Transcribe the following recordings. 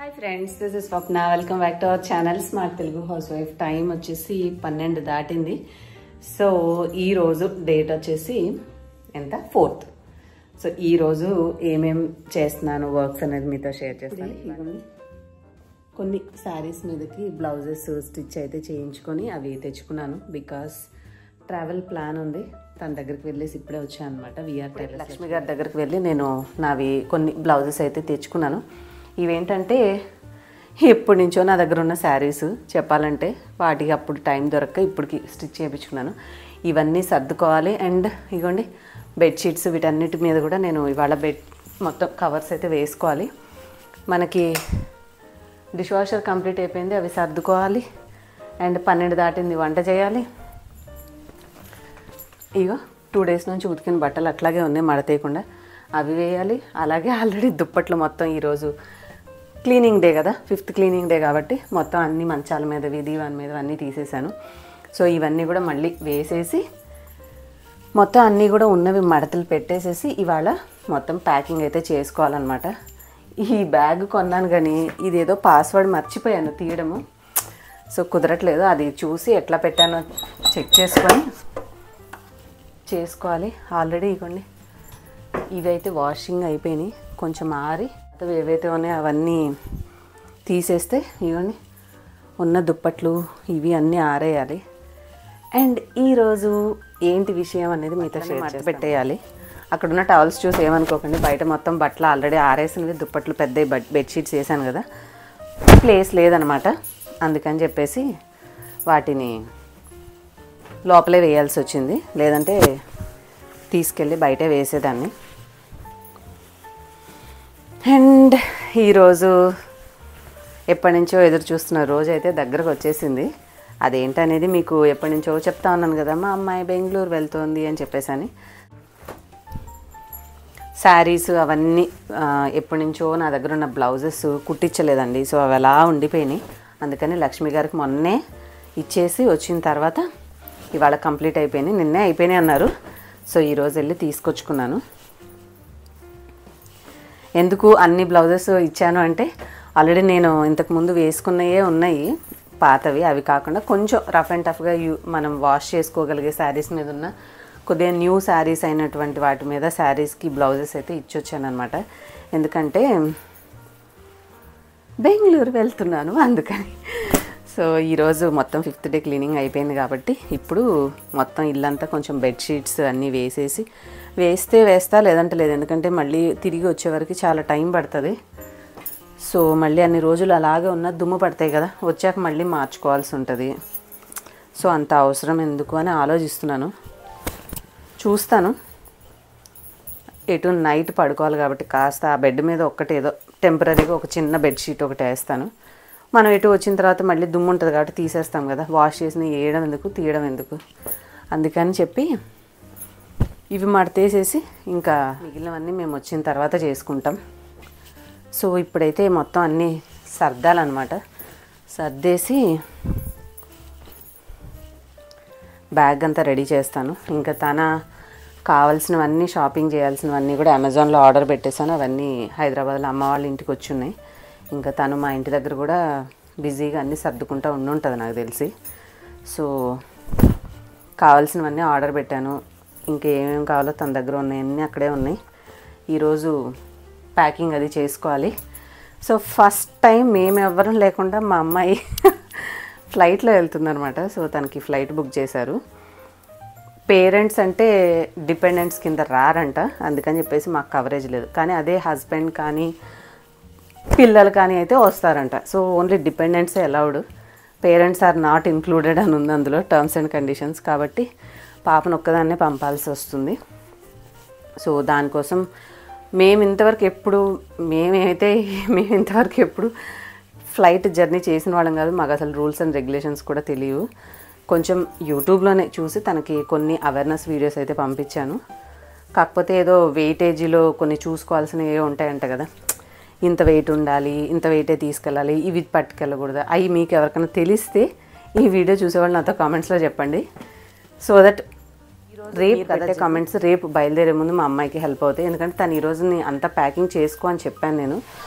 Hi friends, this is Swapna. Welcome back to our channel smart Telugu house wife. Time వచ్చేసి 12 దాటింది. So ఈరోజు date వచ్చేసి ఎంత 4th. So ఈరోజు ఏమేం చేస్తున్నాను వర్క్స్ అనేది మీతో షేర్ చేస్తాను. కొన్ని శారీస్ మీదకి బ్లౌజెస్ స్టిచ్ అయితే చేయించుకొని అవి తెచ్చుకున్నాను. బికాస్ ట్రావెల్ ప్లాన్ ఉంది. తన దగ్గరికి వెళ్ళేసి ఇప్పుడే వచ్చాను అనమాట. విఆర్ టైలర్ లక్ష్మి గారి దగ్గరికి వెళ్ళి నేను నావి కొన్ని బ్లౌజెస్ అయితే తెచ్చుకున్నాను. ఇవేంటంటే ఎప్పటి నుంచో నా దగ్గర ఉన్న శారీస్ చెప్పాలంటే, వాటికి అప్పుడు టైం దొరక్క ఇప్పటికి స్టిచ్ చేయించుకున్నాను. ఇవన్నీ సర్దుకోవాలి. అండ్ ఇగోండి బెడ్షీట్స్, వీటన్నిటి మీద కూడా నేను ఇవాళ మొత్తం కవర్స్ అయితే వేసుకోవాలి. మనకి డిష్ వాషర్ కంప్లీట్ అయిపోయింది, అవి సర్దుకోవాలి. అండ్ 12 దాటింది, వంట చేయాలి. ఇగో 2 days నుంచి ఉతికిన బట్టలు అట్లాగే ఉన్నాయి మడతేయకుండా, అవి వేయాలి. అలాగే ఆల్రెడీ దుప్పట్లు మొత్తం ఈరోజు క్లీనింగ్ డే కదా, 5th క్లీనింగ్ డే కాబట్టి మొత్తం అన్ని మంచాల మీద దీవాన్ మీద అన్నీ తీసేసాను. సో ఇవన్నీ కూడా మళ్ళీ వేసేసి మొత్తం అన్నీ కూడా ఉన్నవి మడతలు పెట్టేసేసి ఇవాళ మొత్తం ప్యాకింగ్ అయితే చేసుకోవాలన్నమాట. ఈ బ్యాగ్ కొన్నాను కానీ ఇదేదో పాస్వర్డ్ మర్చిపోయాను తీయడము. సో కుదరట్లేదు. అది చూసి ఎట్లా పెట్టానో చెక్ చేసుకొని చేసుకోవాలి. ఆల్రెడీ ఇవ్వండి ఇవైతే వాషింగ్ అయిపోయినాయి, కొంచెం ఆరి ఏవైతే ఉన్నాయో అవన్నీ తీసేస్తే ఇవన్నీ ఉన్న దుప్పట్లు ఇవి అన్నీ ఆరేయాలి. అండ్ ఈరోజు ఏంటి విషయం అనేది మీతో షేర్ పెట్టేయాలి. అక్కడ ఉన్న టవల్స్ చూసి ఏమనుకోకండి, బయట మొత్తం బట్టలు ఆల్రెడీ ఆరేసినవి, దుప్పట్లు పెద్ద బెడ్షీట్స్ వేసాను కదా, ప్లేస్ లేదనమాట. అందుకని చెప్పేసి వాటిని లోపలే వేయాల్సి వచ్చింది, లేదంటే తీసుకెళ్ళి బయటే వేసేదాన్ని. అండ్ ఈరోజు ఎప్పటి నుంచో ఎదురు చూస్తున్న రోజు అయితే దగ్గరకు వచ్చేసింది. అదేంటనేది మీకు ఎప్పటి నుంచో చెప్తా ఉన్నాను కదా, మా అమ్మాయి బెంగళూరు వెళ్తోంది అని చెప్పేసి. శారీస్ అవన్నీ ఎప్పటి నుంచో నా దగ్గర ఉన్న బ్లౌజెస్ కుట్టించలేదండి. సో అవి అలా ఉండిపోయినాయి. అందుకని లక్ష్మి గారికి మొన్నే ఇచ్చేసి వచ్చిన తర్వాత ఇవాళ కంప్లీట్ అయిపోయినాయి. నిన్నే అయిపోయినాయి అన్నారు. సో ఈరోజు వెళ్ళి తీసుకొచ్చుకున్నాను. ఎందుకు అన్ని బ్లౌజెస్ ఇచ్చాను అంటే, ఆల్రెడీ నేను ఇంతకుముందు వేసుకున్నవే ఉన్నాయి పాతవి. అవి కాకుండా కొంచెం రఫ్ అండ్ టఫ్గా మనం వాష్ చేసుకోగలిగే శారీస్ మీద ఉన్న కొద్దిగా న్యూ శారీస్ అయినటువంటి వాటి మీద శారీస్కి బ్లౌజెస్ అయితే ఇచ్చొచ్చాను అనమాట. ఎందుకంటే బెంగళూరు వెళ్తున్నాను అందుకని. సో ఈరోజు మొత్తం 5th డే క్లీనింగ్ అయిపోయింది కాబట్టి ఇప్పుడు మొత్తం ఇల్లంతా కొంచెం బెడ్షీట్స్ అన్నీ వేస్తే వేస్తా, లేదంటే లేదు. ఎందుకంటే మళ్ళీ తిరిగి వచ్చేవరకు చాలా టైం పడుతుంది. సో మళ్ళీ అన్ని రోజులు అలాగే ఉన్న దుమ్ము పడతాయి కదా, వచ్చాక మళ్ళీ మార్చుకోవాల్సి ఉంటుంది. సో అంత అవసరం ఎందుకు అని ఆలోచిస్తున్నాను. చూస్తాను. ఎటు నైట్ పడుకోవాలి కాబట్టి కాస్త ఆ బెడ్ మీద ఏదో టెంపరీగా ఒక చిన్న బెడ్షీట్ ఒకటి వేస్తాను. మనం ఎటు వచ్చిన తర్వాత మళ్ళీ దుమ్ము ఉంటుంది కాబట్టి తీసేస్తాం కదా, వాష్ చేసిన వేయడం ఎందుకు, తీయడం ఎందుకు, అందుకని చెప్పి ఇవి మడతేసేసి ఇంకా మిగిలినవన్నీ మేము వచ్చిన తర్వాత చేసుకుంటాం. సో ఇప్పుడైతే మొత్తం అన్నీ సర్దాలన్నమాట. సర్దేసి బ్యాగ్ అంతా రెడీ చేస్తాను. ఇంకా కావాల్సినవన్నీ షాపింగ్ చేయాల్సినవన్నీ కూడా అమెజాన్లో ఆర్డర్ పెట్టేశాను. అవన్నీ హైదరాబాద్లో అమ్మ వాళ్ళ ఇంటికి వచ్చి ఉన్నాయి. ఇంకా తను మా ఇంటి దగ్గర కూడా బిజీగా అన్నీ సర్దుకుంటూ ఉండుంటుంది నాకు తెలిసి. సో కావాల్సినవన్నీ ఆర్డర్ పెట్టాను. ఇంకా ఏమేమి కావాలో తన దగ్గర ఉన్నాయన్నీ అక్కడే ఉన్నాయి. ఈరోజు ప్యాకింగ్ అది చేసుకోవాలి. సో ఫస్ట్ టైం మేము ఎవ్వరం లేకుండా మా అమ్మాయి ఫ్లైట్లో వెళ్తుందనమాట. సో తనకి ఫ్లైట్ బుక్ చేశారు. పేరెంట్స్ అంటే డిపెండెంట్స్ కింద రారంట, అందుకని చెప్పేసి మాకు కవరేజ్ లేదు. కానీ అదే హస్బెండ్ కానీ పిల్లలు కానీ అయితే వస్తారంట. సో ఓన్లీ డిపెండెంట్సే allowed, parents are not included అని ఉంది అందులో టర్మ్స్ అండ్ కండిషన్స్. కాబట్టి పాపను ఒక్కదాన్నే పంపాల్సి వస్తుంది. సో దానికోసం మేము ఇంతవరకు ఎప్పుడు ఫ్లైట్ జర్నీ చేసిన వాళ్ళం కాదు. మాకు అసలు రూల్స్ అండ్ రెగ్యులేషన్స్ కూడా తెలియవు. కొంచెం యూట్యూబ్లోనే చూసి తనకి కొన్ని అవేర్నెస్ వీడియోస్ అయితే పంపించాను. కాకపోతే ఏదో వెయిటేజీలో కొన్ని చూసుకోవాల్సినవి ఉంటాయంట కదా, ఇంత వెయిట్ ఉండాలి, ఇంత వెయిటే తీసుకెళ్ళాలి, ఇవి పట్టుకెళ్ళకూడదు. అవి మీకు ఎవరికైనా తెలిస్తే ఈ వీడియో చూసేవాళ్ళు నాతో కామెంట్స్లో చెప్పండి. సో దట్ రేపు కట్టే కామెంట్స్ రేపు బయలుదేరే ముందు మా అమ్మాయికి హెల్ప్ అవుతాయి. ఎందుకంటే తను ఈరోజు అంతా ప్యాకింగ్ చేసుకో అని చెప్పాను నేను.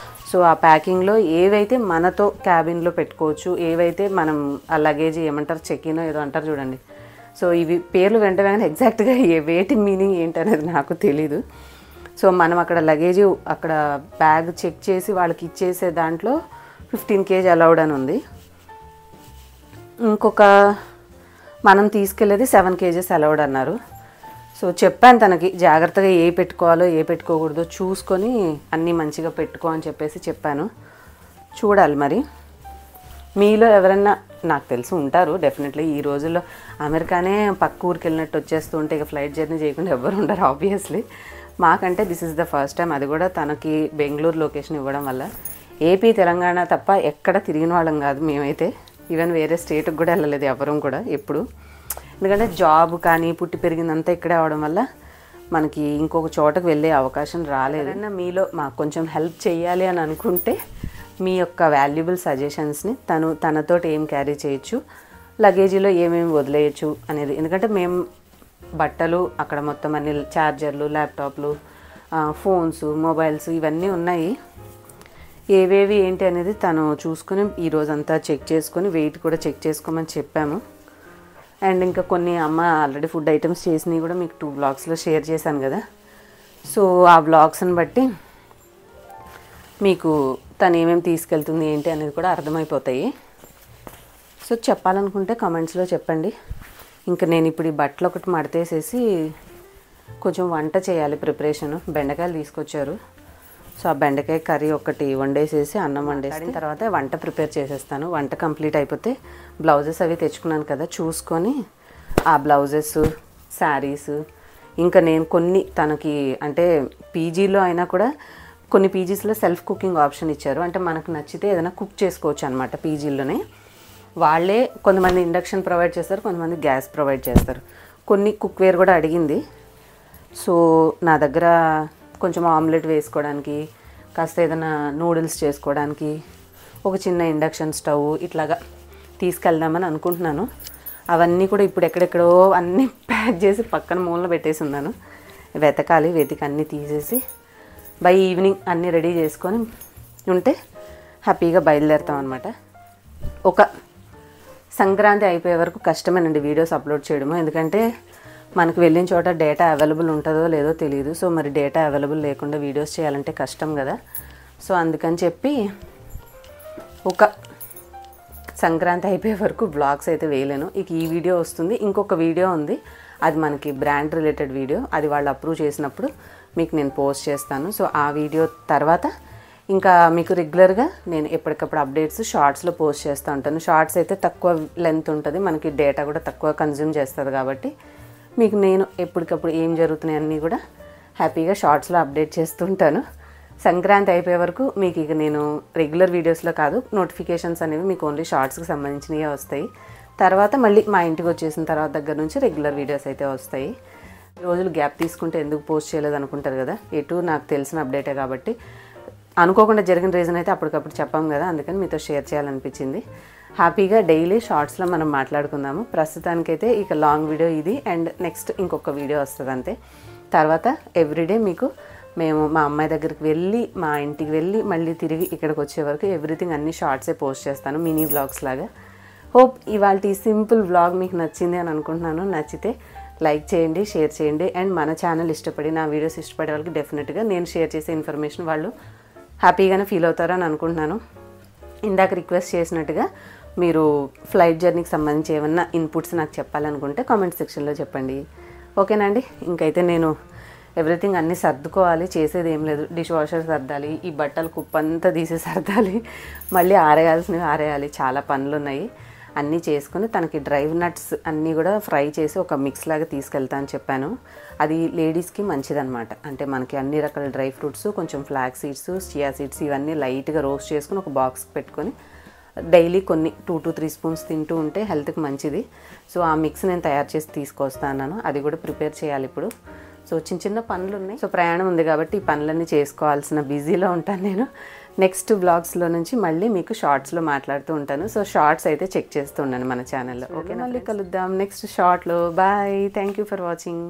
సో ఆ ప్యాకింగ్లో ఏవైతే మనతో క్యాబిన్లో పెట్టుకోవచ్చు, ఏవైతే మనం ఆ లగేజ్ ఏమంటారు చెక్-ఇన్ ఏదో అంటారు చూడండి. సో ఇవి పేర్లు వెంటనే ఎగ్జాక్ట్గా వేటి మీనింగ్ ఏంటనేది నాకు తెలీదు. సో మనం అక్కడ లగేజ్ అక్కడ బ్యాగ్ చెక్ చేసి వాళ్ళకి ఇచ్చేసే దాంట్లో 15 kg అలౌడ్ అని ఉంది. ఇంకొక మనం తీసుకెళ్ళేది 7 kgs అలౌడ్ అన్నారు. సో చెప్పాను తనకి జాగ్రత్తగా ఏ పెట్టుకోవాలో ఏ పెట్టుకోకూడదో చూసుకొని అన్నీ మంచిగా పెట్టుకో అని చెప్పేసి చెప్పాను. చూడాలి మరి. మీలో ఎవరన్నా నాకు తెలిసి ఉంటారు డెఫినెట్లీ. ఈ రోజుల్లో అమెరికానే పక్క ఊరికి వెళ్ళినట్టు వచ్చేస్తూ ఉంటే ఇక ఫ్లైట్ జర్నీ చేయకుండా ఎవరు ఉండరు ఆబ్వియస్లీ. మాకంటే this is the first time, అది కూడా తనకి బెంగళూరు లొకేషన్ ఇవ్వడం వల్ల. ఏపీ తెలంగాణ తప్ప ఎక్కడ తిరిగిన వాళ్ళం కాదు మేమైతే. ఈవెన్ వేరే స్టేట్కి కూడా వెళ్ళలేదు ఎవరం కూడా ఎప్పుడు. ఎందుకంటే జాబ్ కానీ పుట్టి పెరిగిందంతా ఇక్కడే అవడం వల్ల మనకి ఇంకొక చోటకు వెళ్ళే అవకాశం రాలేదు. మీలో మాకు కొంచెం హెల్ప్ చేయాలి అని అనుకుంటే మీ యొక్క వాల్యుబుల్ సజెషన్స్ని తనతోటి ఏం క్యారీ చేయొచ్చు, లగేజీలో ఏమేమి వదిలేయచ్చు అనేది. ఎందుకంటే మేము బట్టలు అక్కడ మొత్తం అన్ని ఛార్జర్లు, ల్యాప్టాప్లు, ఫోన్స్, మొబైల్స్ ఇవన్నీ ఉన్నాయి. ఏవేవి ఏంటి అనేది తను చూసుకుని ఈరోజంతా చెక్ చేసుకొని వెయిట్ కూడా చెక్ చేసుకోమని చెప్పాము. అండ్ ఇంకా కొన్ని అమ్మ ఆల్రెడీ ఫుడ్ ఐటమ్స్ చేసినవి కూడా మీకు 2 vlogsలో షేర్ చేశాను కదా. సో ఆ వ్లాగ్స్ని బట్టి మీకు తను ఏమేమి తీసుకెళ్తుంది ఏంటి అనేది కూడా అర్థమైపోతాయి. సో చెప్పాలనుకుంటే కామెంట్స్లో చెప్పండి. ఇంకా నేను ఇప్పుడు ఈ బట్టలు ఒకటి మడతేసేసి కొంచెం వంట చేయాలి ప్రిపరేషను. బెండకాయలు తీసుకొచ్చారు. సో ఆ బెండకాయ కర్రీ ఒకటి వండేసేసి అన్నం వండేసిన తర్వాత వంట ప్రిపేర్ చేసేస్తాను. వంట కంప్లీట్ అయిపోతే బ్లౌజెస్ అవి తెచ్చుకున్నాను కదా చూసుకొని ఆ బ్లౌజెస్, శారీస్, ఇంకా నేను కొన్ని తనకి అంటే పీజీలో అయినా కూడా కొన్ని పీజీస్లో సెల్ఫ్ కుకింగ్ ఆప్షన్ ఇచ్చారు. అంటే మనకు నచ్చితే ఏదైనా కుక్ చేసుకోవచ్చు అనమాట పీజీల్లోనే. వాళ్ళే కొంతమంది ఇండక్షన్ ప్రొవైడ్ చేస్తారు, కొంతమంది గ్యాస్ ప్రొవైడ్ చేస్తారు. కొన్ని కుక్వేర్ కూడా అడిగింది. సో నా దగ్గర కొంచెం ఆమ్లెట్ వేసుకోవడానికి, కాస్త ఏదైనా నూడిల్స్ చేసుకోవడానికి ఒక చిన్న ఇండక్షన్ స్టవ్ ఇట్లాగా తీసుకెళ్దామని అనుకుంటున్నాను. అవన్నీ కూడా ఇప్పుడు ఎక్కడెక్కడో అన్నీ ప్యాక్ చేసి పక్కన మూలన పెట్టేసి ఉన్నాను. వెతకాలి, వెతికి అన్నీ తీసేసి బై ఈవినింగ్ అన్నీ రెడీ చేసుకొని ఉంటే హ్యాపీగా బయలుదేరుతాం అనమాట. ఒక సంక్రాంతి అయిపోయే వరకు కష్టమేనండి వీడియోస్ అప్లోడ్ చేయడము. ఎందుకంటే మనకు వెళ్ళిన చోట డేటా అవైలబుల్ ఉంటుందో లేదో తెలియదు. సో మరి డేటా అవైలబుల్ లేకుండా వీడియోస్ చేయాలంటే కష్టం కదా. సో అందుకని చెప్పి ఒక సంక్రాంతి అయిపోయే వరకు బ్లాగ్స్ అయితే వేయలేను. ఇక ఈ వీడియో వస్తుంది, ఇంకొక వీడియో ఉంది, అది మనకి బ్రాండ్ రిలేటెడ్ వీడియో. అది వాళ్ళు అప్రూవ్ చేసినప్పుడు మీకు నేను పోస్ట్ చేస్తాను. సో ఆ వీడియో తర్వాత ఇంకా మీకు రెగ్యులర్గా నేను ఎప్పటికప్పుడు అప్డేట్స్ షార్ట్స్లో పోస్ట్ చేస్తూ ఉంటాను. షార్ట్స్ అయితే తక్కువ లెంత్ ఉంటుంది, మనకి డేటా కూడా తక్కువ కన్జ్యూమ్ చేస్తుంది కాబట్టి మీకు నేను ఎప్పటికప్పుడు ఏం జరుగుతున్నాయి అన్నీ కూడా హ్యాపీగా షార్ట్స్లో అప్డేట్ చేస్తుంటాను. సంక్రాంతి అయిపోయే వరకు మీకు ఇక నేను రెగ్యులర్ వీడియోస్లో కాదు, నోటిఫికేషన్స్ అనేవి మీకు ఓన్లీ షార్ట్స్కి సంబంధించినవే వస్తాయి. తర్వాత మళ్ళీ మా ఇంటికి వచ్చేసిన తర్వాత దగ్గర నుంచి రెగ్యులర్ వీడియోస్ అయితే వస్తాయి. రోజులు గ్యాప్ తీసుకుంటే ఎందుకు పోస్ట్ చేయలేదు అనుకుంటారు కదా. ఎటు నాకు తెలిసిన అప్డేటే కాబట్టి అనుకోకుండా జరిగిన రీజన్ అయితే అప్పటికప్పుడు చెప్పాం కదా, అందుకని మీతో షేర్ చేయాలనిపించింది. హ్యాపీగా డైలీ షార్ట్స్లో మనం మాట్లాడుకుందాము. ప్రస్తుతానికైతే ఇక లాంగ్ వీడియో ఇది, అండ్ నెక్స్ట్ ఇంకొక వీడియో వస్తుంది అంతే. తర్వాత ఎవ్రీడే మీకు మేము మా అమ్మాయి దగ్గరికి వెళ్ళి, మా ఇంటికి వెళ్ళి మళ్ళీ తిరిగి ఇక్కడికి వచ్చే వరకు ఎవ్రీథింగ్ అన్ని షార్ట్సే పోస్ట్ చేస్తాను, మినీ వ్లాగ్స్ లాగా. హోప్ ఇవాళ ఈ సింపుల్ వ్లాగ్ మీకు నచ్చింది అని అనుకుంటున్నాను. నచ్చితే లైక్ చేయండి, షేర్ చేయండి. అండ్ మన ఛానల్ ఇష్టపడి నా వీడియోస్ ఇష్టపడే వాళ్ళకి డెఫినెట్గా నేను షేర్ చేసే ఇన్ఫర్మేషన్ వాళ్ళు హ్యాపీగానే ఫీల్ అవుతారని అనుకుంటున్నాను. ఇందాక రిక్వెస్ట్ చేసినట్టుగా మీరు ఫ్లైట్ జర్నీకి సంబంధించి ఏమన్నా ఇన్పుట్స్ నాకు చెప్పాలనుకుంటే కామెంట్ సెక్షన్లో చెప్పండి. ఓకేనండి. ఇంకైతే నేను ఎవ్రీథింగ్ అన్నీ సర్దుకోవాలి, చేసేది ఏం లేదు. డిష్ వాషర్ సర్దాలి, ఈ బట్టలు కుప్పంతా తీసి సర్దాలి, మళ్ళీ ఆరేయాల్సినవి ఆరేయాలి, చాలా పనులు ఉన్నాయి. అన్నీ చేసుకుని తనకి డ్రై నట్స్ అన్నీ కూడా ఫ్రై చేసి ఒక మిక్స్ లాగా తీసుకెళ్తా అని చెప్పాను. అది లేడీస్కి మంచిదన్నమాట. అంటే మనకి అన్ని రకాల డ్రై ఫ్రూట్స్, కొంచెం ఫ్లాక్స్ సీడ్స్, చియా సీడ్స్ ఇవన్నీ లైట్గా రోస్ట్ చేసుకుని ఒక బాక్స్కి పెట్టుకొని డైలీ కొన్ని 2 to 3 స్పూన్స్ తింటూ ఉంటే హెల్త్కి మంచిది. సో ఆ మిక్స్ నేను తయారు చేసి తీసుకొస్తాను, అది కూడా ప్రిపేర్ చేయాలి ఇప్పుడు. సో చిన్న చిన్న పనులు ఉన్నాయి. సో ప్రయాణం ఉంది కాబట్టి ఈ పనులన్నీ చేసుకోవాల్సిన బిజీలో ఉంటాను నేను. నెక్స్ట్ బ్లాగ్స్లో నుంచి మళ్ళీ మీకు షార్ట్స్లో మాట్లాడుతూ ఉంటాను. సో షార్ట్స్ అయితే చెక్ చేస్తూ ఉన్నాను మన ఛానల్లో. ఓకే, మళ్ళీ కలుద్దాం నెక్స్ట్ షార్ట్లో. Bye, thank you for watching.